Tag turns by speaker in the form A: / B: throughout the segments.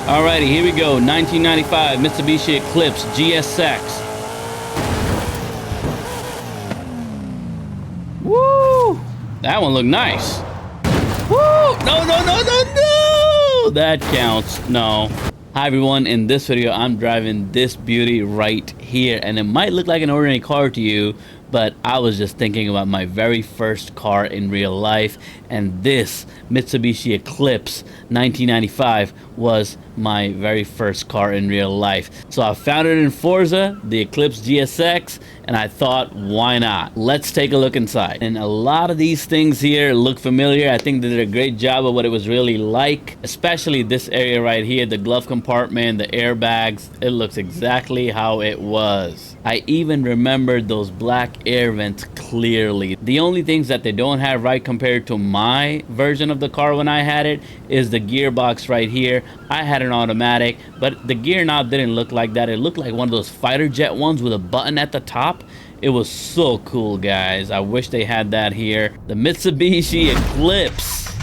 A: Alrighty, here we go. 1995 Mitsubishi Eclipse GSX. Woo! That one looked nice. Woo! No, no, no, no, no! That counts. No. Hi everyone, in this video I'm driving this beauty right here, and it might look like an ordinary car to you, but I was just thinking about my very first car in real life, and this Mitsubishi Eclipse 1995 was my very first car in real life. So I found it in Forza, the Eclipse GSX, and I thought, why not? Let's take a look inside. And a lot of these things here look familiar. I think they did a great job of what it was really like, especially this area right here, the glove compartment, the airbags. It looks exactly how it was. I even remembered those black air vents clearly. The only things that they don't have right compared to my version of the car when I had it is the gearbox right here. I had an automatic, but the gear knob didn't look like that. It looked like one of those fighter jet ones with a button at the top. It was so cool, guys. I wish they had that here. The Mitsubishi Eclipse,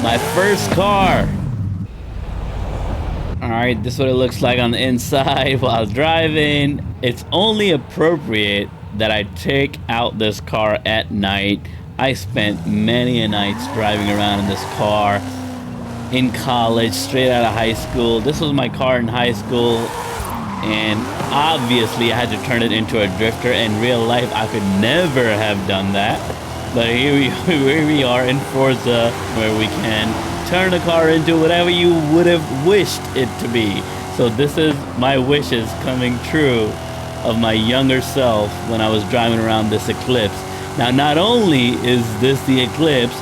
A: my first car. Alright, this is what it looks like on the inside while driving. It's only appropriate that I take out this car at night. I spent many a nights driving around in this car in college, straight out of high school. This was my car in high school, and obviously I had to turn it into a drifter. In real life, I could never have done that. But here we are in Forza, where we can turn a car into whatever you would have wished it to be. So this is my wishes coming true of my younger self when I was driving around this Eclipse. Now, not only is this the Eclipse,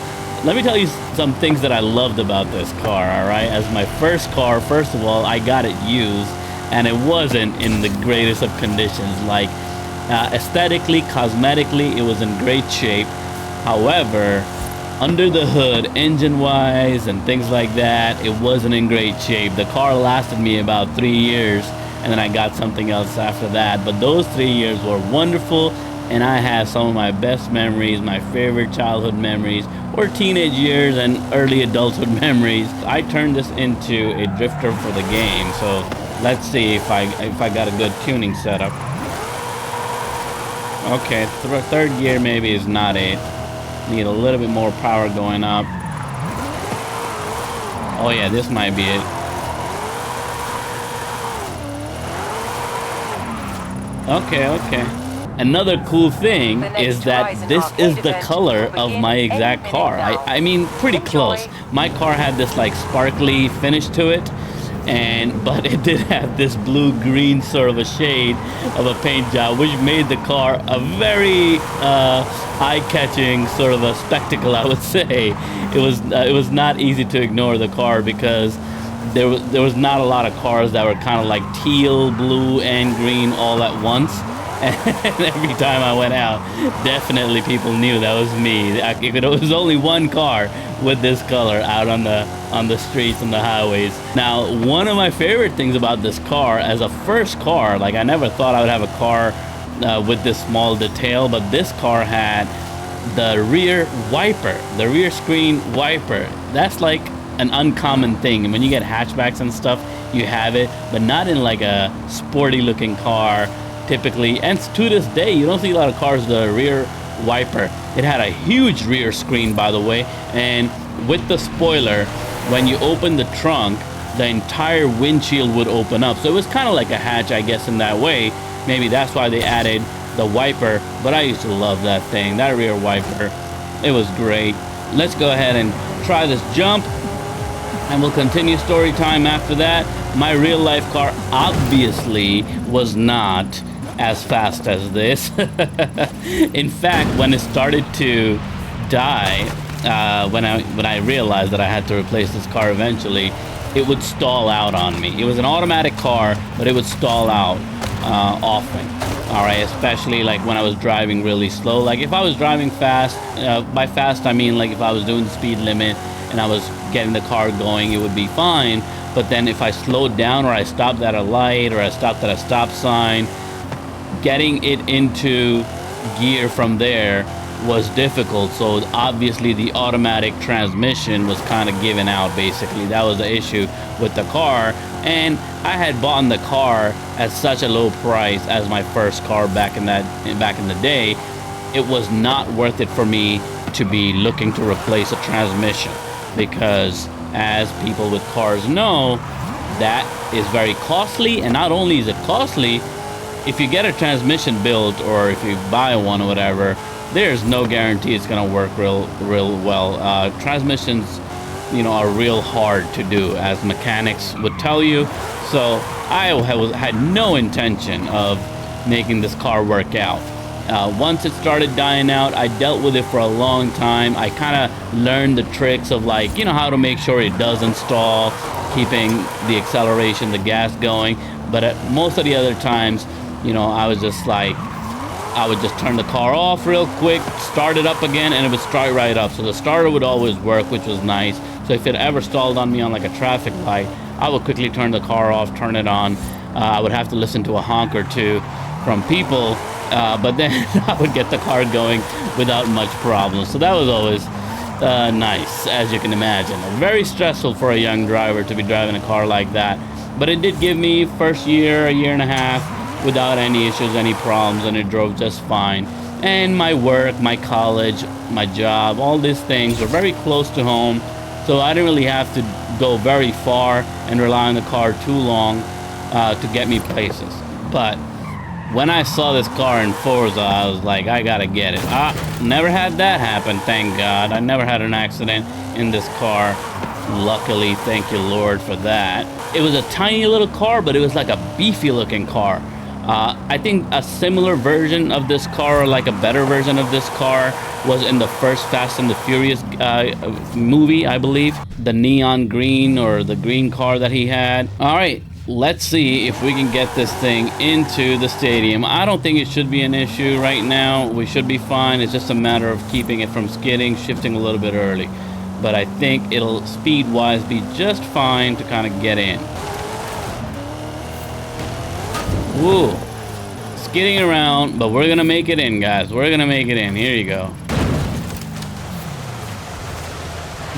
A: let me tell you some things that I loved about this car, alright? As my first car, first of all, I got it used, and it wasn't in the greatest of conditions. Like, aesthetically, cosmetically, it was in great shape. However, under the hood, engine-wise and things like that, it wasn't in great shape. The car lasted me about 3 years, and then I got something else after that. But those 3 years were wonderful, and I have some of my best memories, my favorite childhood memories, or teenage years and early adulthood memories. I turned this into a drifter for the game, so let's see if I got a good tuning setup. Okay, third gear maybe is not it. Need a little bit more power going up. Oh yeah, this might be it. Okay. Another cool thing is that this is the color of my exact car. I mean, pretty close. My car had this like sparkly finish to it, but it did have this blue-green sort of a shade of a paint job, which made the car a very eye-catching sort of a spectacle, I would say. It was not easy to ignore the car, because there was not a lot of cars that were kind of like teal, blue, and green all at once. And every time I went out, definitely people knew that was me. There was only one car with this color out on the streets and the highways. Now, one of my favorite things about this car, as a first car, like I never thought I would have a car with this small detail, but this car had the rear wiper, the rear screen wiper. That's like an uncommon thing. And when you get hatchbacks and stuff, you have it, but not in like a sporty looking car typically. And to this day, you don't see a lot of cars with the rear wiper. It had a huge rear screen, by the way, and with the spoiler, when you open the trunk, the entire windshield would open up. So it was kind of like a hatch, I guess, in that way. Maybe that's why they added the wiper, but I used to love that thing, that rear wiper. It was great. Let's go ahead and try this jump, and we'll continue story time after that. My real life car obviously was not as fast as this. In fact, when it started to die, when I realized that I had to replace this car eventually, it would stall out on me. It was an automatic car, but it would stall out often. All right, especially like when I was driving really slow. Like if I was driving fast, by fast I mean like if I was doing the speed limit and I was getting the car going, it would be fine. But then if I slowed down, or I stopped at a light, or I stopped at a stop sign, getting it into gear from there was difficult. So obviously the automatic transmission was kind of giving out. Basically, that was the issue with the car. And I had bought the car at such a low price as my first car back in the day. It was not worth it for me to be looking to replace a transmission, because as people with cars know, that is very costly. And not only is it costly, if you get a transmission built or if you buy one or whatever, there's no guarantee it's gonna work real well. Transmissions, you know, are real hard to do, as mechanics would tell you. So I had no intention of making this car work out. Once it started dying out, I dealt with it for a long time. I kind of learned the tricks of, like, you know, how to make sure it doesn't stall, keeping the acceleration, the gas going. But at most of the other times, you know, I was just like, I would just turn the car off real quick, start it up again, and it would start right up. So the starter would always work, which was nice. So if it ever stalled on me on like a traffic light, I would quickly turn the car off, turn it on. I would have to listen to a honk or two from people, but then I would get the car going without much problem. So that was always nice, as you can imagine. Very stressful for a young driver to be driving a car like that. But it did give me first year, a year and a half, without any issues, any problems, and it drove just fine. And my work, my college, my job, all these things were very close to home, so I didn't really have to go very far and rely on the car too long to get me places. But when I saw this car in Forza, I was like, I gotta get it. I never had that happen, thank God. I never had an accident in this car. Luckily, thank you, Lord, for that. It was a tiny little car, but it was like a beefy looking car. I think a similar version of this car, or like a better version of this car, was in the first Fast and the Furious movie, I believe. The neon green, or the green car that he had. All right, let's see if we can get this thing into the stadium. I don't think it should be an issue right now. We should be fine. It's just a matter of keeping it from skidding, shifting a little bit early. But I think it'll speed-wise be just fine to kind of get in. Woo, skidding around, but we're gonna make it in, guys. We're gonna make it in. Here you go.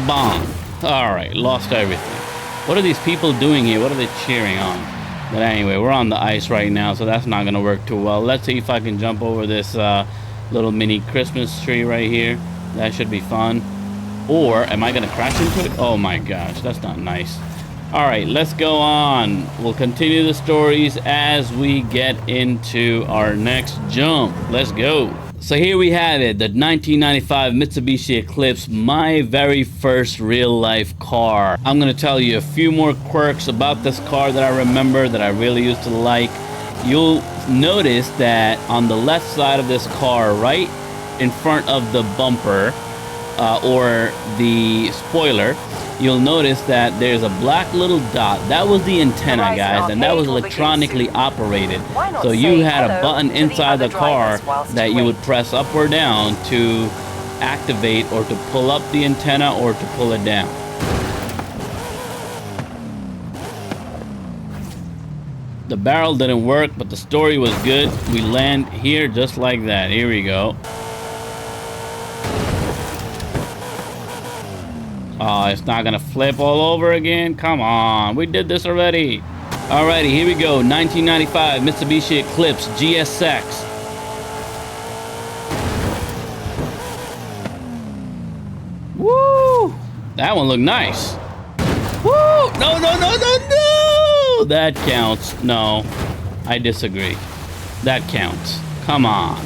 A: Bomb. All right, lost everything. What are these people doing here? What are they cheering on? But anyway, we're on the ice right now, so that's not gonna work too well. Let's see if I can jump over this little mini Christmas tree right here. That should be fun. Or am I gonna crash into it? Oh my gosh, that's not nice. All right, let's go on. We'll continue the stories as we get into our next jump. Let's go. So here we have it, the 1995 Mitsubishi Eclipse, my very first real life car. I'm gonna tell you a few more quirks about this car that I remember that I really used to like. You'll notice that on the left side of this car, right in front of the bumper, or the spoiler, you'll notice that there's a black little dot. That was the antenna, guys, and that was electronically operated. So you had a button inside the car that you would press up or down to activate or to pull up the antenna or to pull it down. The barrel didn't work, but the story was good. We land here just like that. Here we go. Oh, it's not gonna flip all over again? Come on, we did this already. Alrighty, here we go. 1995 Mitsubishi Eclipse GSX. Woo! That one looked nice. Woo! No, no, no, no, no! That counts. No, I disagree. That counts. Come on.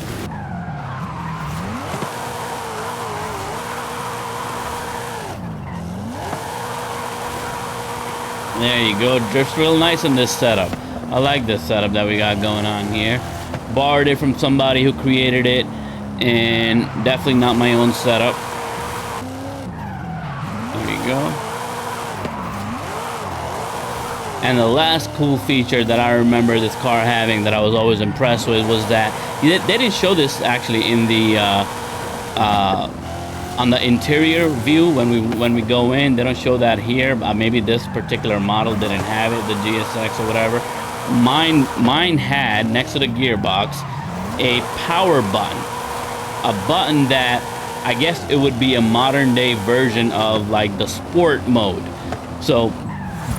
A: There you go. Drifts real nice in this setup. I like this setup that we got going on here. Borrowed it from somebody who created it, and definitely not my own setup. There you go. And the last cool feature that I remember this car having that I was always impressed with was that they didn't show this actually in the on the interior view when we go in. They don't show that here. Maybe this particular model didn't have it, the GSX or whatever. Mine had, next to the gearbox, a power button. a button that I guess it would be a modern day version of like the sport mode. So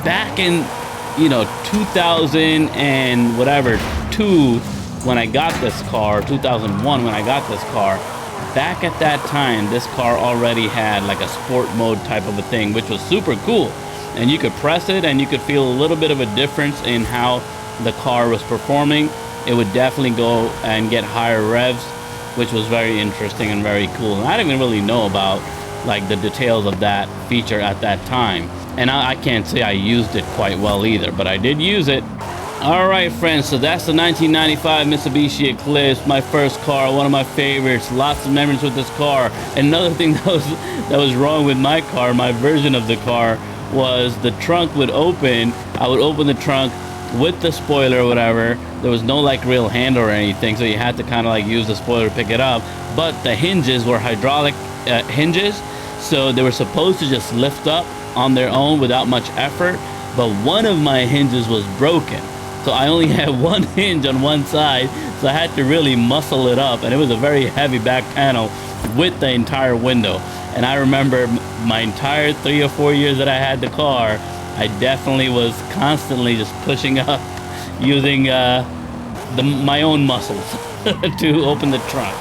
A: back in, you know, 2000 and whatever, 2, when I got this car, 2001 when I got this car, back at that time, this car already had like a sport mode type of a thing, which was super cool. And you could press it and you could feel a little bit of a difference in how the car was performing. It would definitely go and get higher revs, which was very interesting and very cool. And I didn't even really know about like the details of that feature at that time. And I can't say I used it quite well either, but I did use it. All right, friends, so that's the 1995 Mitsubishi Eclipse, my first car, one of my favorites. Lots of memories with this car. Another thing that was wrong with my car, my version of the car, was the trunk would open. I would open the trunk with the spoiler or whatever. There was no like real handle or anything, so you had to kind of like use the spoiler to pick it up. But the hinges were hydraulic hinges, so they were supposed to just lift up on their own without much effort. But one of my hinges was broken. So I only had one hinge on one side, so I had to really muscle it up, and it was a very heavy back panel with the entire window. And I remember my entire 3 or 4 years that I had the car, I definitely was constantly just pushing up using my own muscles to open the trunk,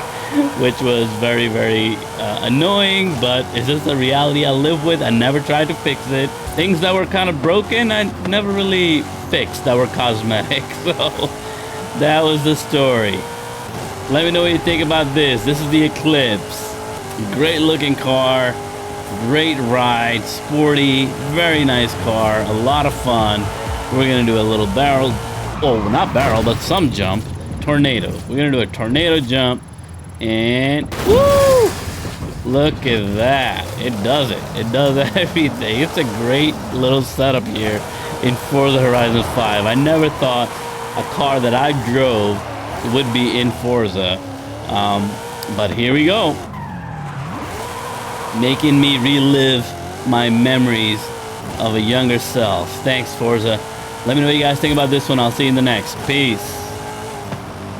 A: which was very, very annoying, but it's just a reality I live with. I never tried to fix it. Things that were kind of broken, I never really fixed, that were cosmetic. So that was the story. Let me know what you think about this. This is the Eclipse. Great looking car, great ride, sporty, very nice car, a lot of fun. We're gonna do a little barrel, oh, not barrel, but some jump, tornado. We're gonna do a tornado jump, and woo! Look at that. It does it. It does everything. It's a great little setup here in Forza Horizon 5. I never thought a car that I drove would be in Forza. But here we go. Making me relive my memories of a younger self. Thanks, Forza. Let me know what you guys think about this one. I'll see you in the next. Peace.